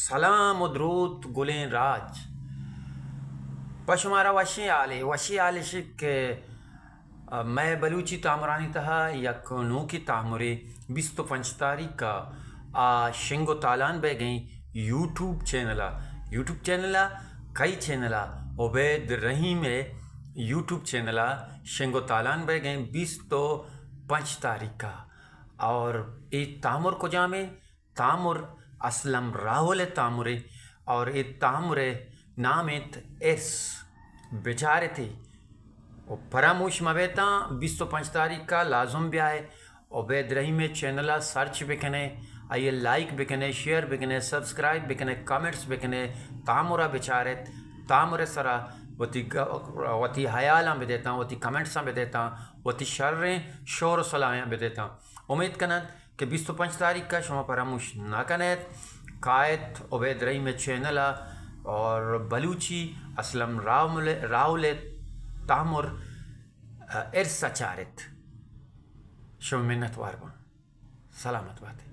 سلام و درود گلین راج پشمارا وشی آلش کہ میں بلوچی تامرانی تہا یک نوکی تامرے 25 تاریخ کا شنگو تالان بے گئیں یوٹیوب چینلا کئی چینلا عبید رحیم یوٹیوب چینلا شنگو تالان بے گئیں 25 تاریخ کا اور ای تامر کو جامے تامر اسلم راہول تامرے اور ای تامرے نامت ایس بیچارے تھے و پراموش مبیتا 25 تاریخ کا لازم بھی آئے عبید رحیم چینلہ سرچ بکنے آئیے لائک بکنے شیئر بکنے سبسکرائب بکنے کامنٹس بکنے تامرہ بیچارت تامر سرا وتی حیالاں بھی دیتا وتی کمنٹساں بھی دیتا وتی شریں شور و صلاحیاں بھی دیتا امید کنت کہ 25 تاریخ کا شما پراموش نہ کنیت قائد عبید رحیم چینلہ اور بلوچی اسلم راول تامر ارسا چارت شما منت وار بان سلامت باتیں